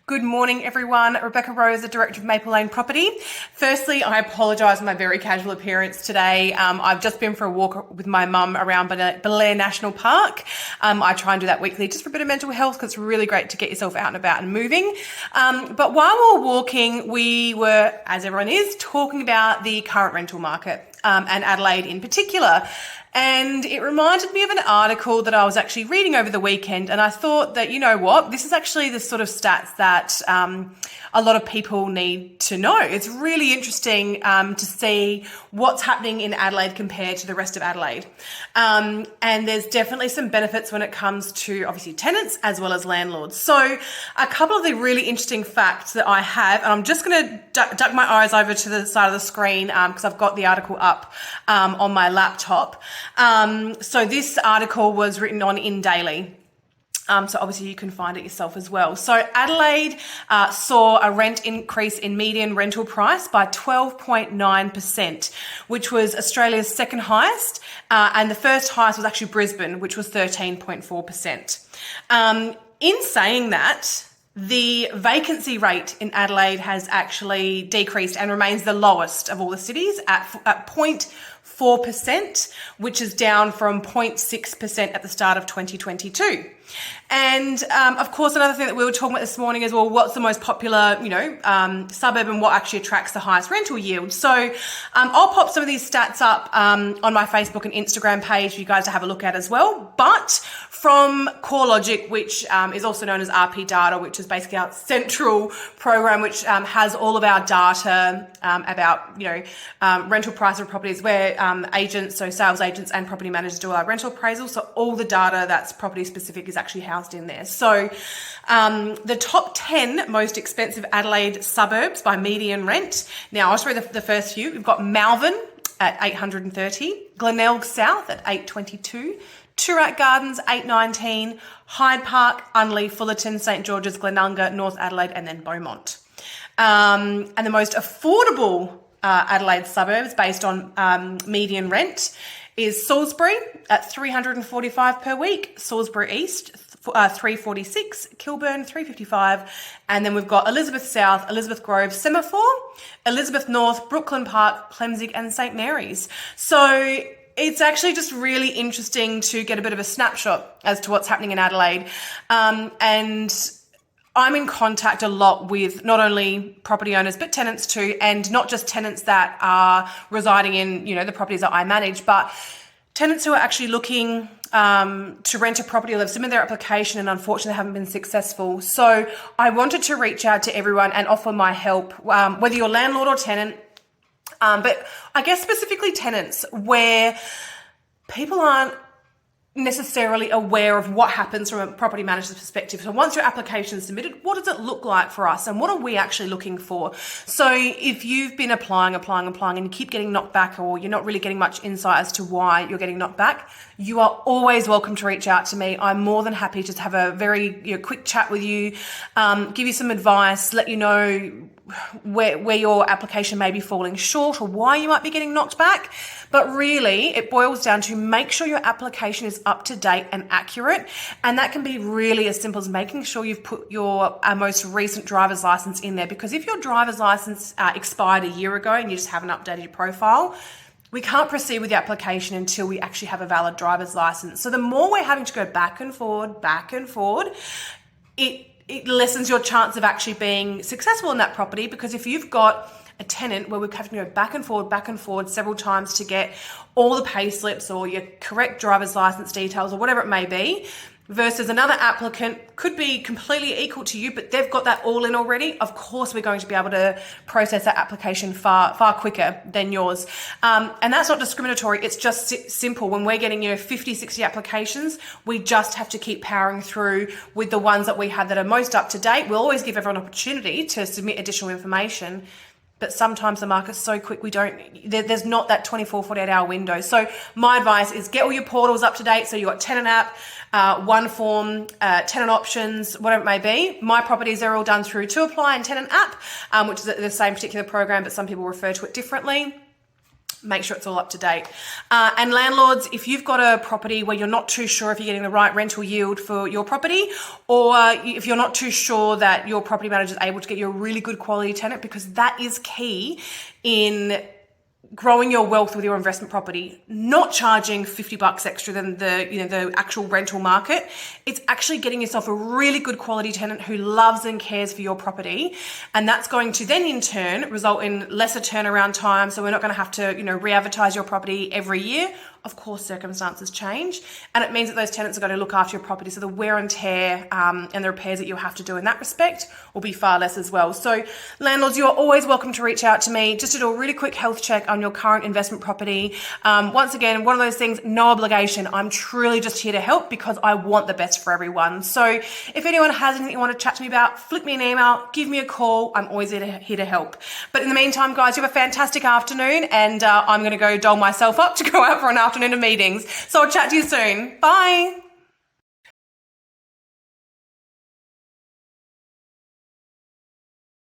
Good morning, everyone. Rebecca Rose, the Director of Maple Lane Property. Firstly, I apologise for my very casual appearance today. I've just been for a walk with my mum around Belair National Park. I try and do that weekly just for a bit of mental health because it's really great to get yourself out and about and moving. But while we were walking, we were, as everyone is, talking about the current rental market and Adelaide in particular. And it reminded me of an article that I was actually reading over the weekend. And I thought that, you know what, this is actually the sort of stats that a lot of people need to know. It's really interesting to see what's happening in Adelaide compared to the rest of Adelaide. And there's definitely some benefits when it comes to obviously tenants as well as landlords. So a couple of the really interesting facts that I have, and I'm just going to duck my eyes over to the side of the screen because I've got the article up on my laptop. So this article was written on In Daily. So obviously you can find it yourself as well. So Adelaide saw a rent increase in median rental price by 12.9%, which was Australia's second highest. And the first highest was actually Brisbane, which was 13.4%. In saying that, the vacancy rate in Adelaide has actually decreased and remains the lowest of all the cities at 0.4%, which is down from 0.6% at the start of 2022. And of course, another thing that we were talking about this morning is, well, what's the most popular, suburb and what actually attracts the highest rental yield? So I'll pop some of these stats up on my Facebook and Instagram page for you guys to have a look at as well. But from CoreLogic, which is also known as RP Data, which is basically our central program, which has all of our data about, rental price of properties, where agents, so sales agents and property managers do all our rental appraisals. So all the data that's property specific is actually housed in there. So the top 10 most expensive Adelaide suburbs by median rent. Now, I'll show you the first few. We've got Malvern at 830, Glenelg South at 822, Toorak Gardens 819, Hyde Park, Unley, Fullerton, St George's, Glenunga, North Adelaide, and then Beaumont. And the most affordable Adelaide suburbs based on median rent is Salisbury at $345 per week, Salisbury East $346, Kilburn $355, and then we've got Elizabeth South, Elizabeth Grove, Semaphore, Elizabeth North, Brooklyn Park, Plemsig, and St Mary's. So it's actually just really interesting to get a bit of a snapshot as to what's happening in Adelaide. And I'm in contact a lot with not only property owners, but tenants too, and not just tenants that are residing in, the properties that I manage, but tenants who are actually looking to rent a property or they've submitted their application and unfortunately haven't been successful. So I wanted to reach out to everyone and offer my help, whether you're landlord or tenant, but I guess specifically tenants where people aren't necessarily aware of what happens from a property manager's perspective. So once your application is submitted, what does it look like for us and what are we actually looking for? So if you've been applying and you keep getting knocked back or you're not really getting much insight as to why you're getting knocked back, you are always welcome to reach out to me. I'm more than happy to have a very quick chat with you, give you some advice, let you know where your application may be falling short or why you might be getting knocked back. But really, it boils down to make sure your application is up to date and accurate. And that can be really as simple as making sure you've put your most recent driver's license in there. Because if your driver's license expired a year ago and you just haven't updated your profile, we can't proceed with the application until we actually have a valid driver's license. So the more we're having to go back and forward, it lessens your chance of actually being successful in that property, because if you've got a tenant where we're having to go back and forward several times to get all the pay slips or your correct driver's license details or whatever it may be, versus another applicant could be completely equal to you, but they've got that all in already, of course we're going to be able to process that application far quicker than yours. And that's not discriminatory, it's just simple. When we're getting 50, 60 applications, we just have to keep powering through with the ones that we have that are most up to date. We'll always give everyone an opportunity to submit additional information, but sometimes the market's so quick there's not that 24, 48 hour window. So my advice is get all your portals up to date. So you've got tenant app, one form, tenant options, whatever it may be. My properties are all done through To Apply and Tenant app, which is the same particular program, but some people refer to it differently. make sure it's all up to date. And landlords, if you've got a property where you're not too sure if you're getting the right rental yield for your property, or if you're not too sure that your property manager is able to get you a really good quality tenant, because that is key in growing your wealth with your investment property, not charging $50 extra than the actual rental market. It's actually getting yourself a really good quality tenant who loves and cares for your property. And that's going to then in turn result in lesser turnaround time. So we're not going to have to, re-advertise your property every year. Of course, circumstances change, and it means that those tenants are going to look after your property. So the wear and tear and the repairs that you'll have to do in that respect will be far less as well. So landlords, you are always welcome to reach out to me just to do a really quick health check on your current investment property. Once again, one of those things, no obligation. I'm truly just here to help because I want the best for everyone. So if anyone has anything you want to chat to me about, flick me an email, give me a call. I'm always here to help. But in the meantime, guys, you have a fantastic afternoon, and I'm going to go doll myself up to go out for an afternoon of meetings. So I'll chat to you soon. Bye.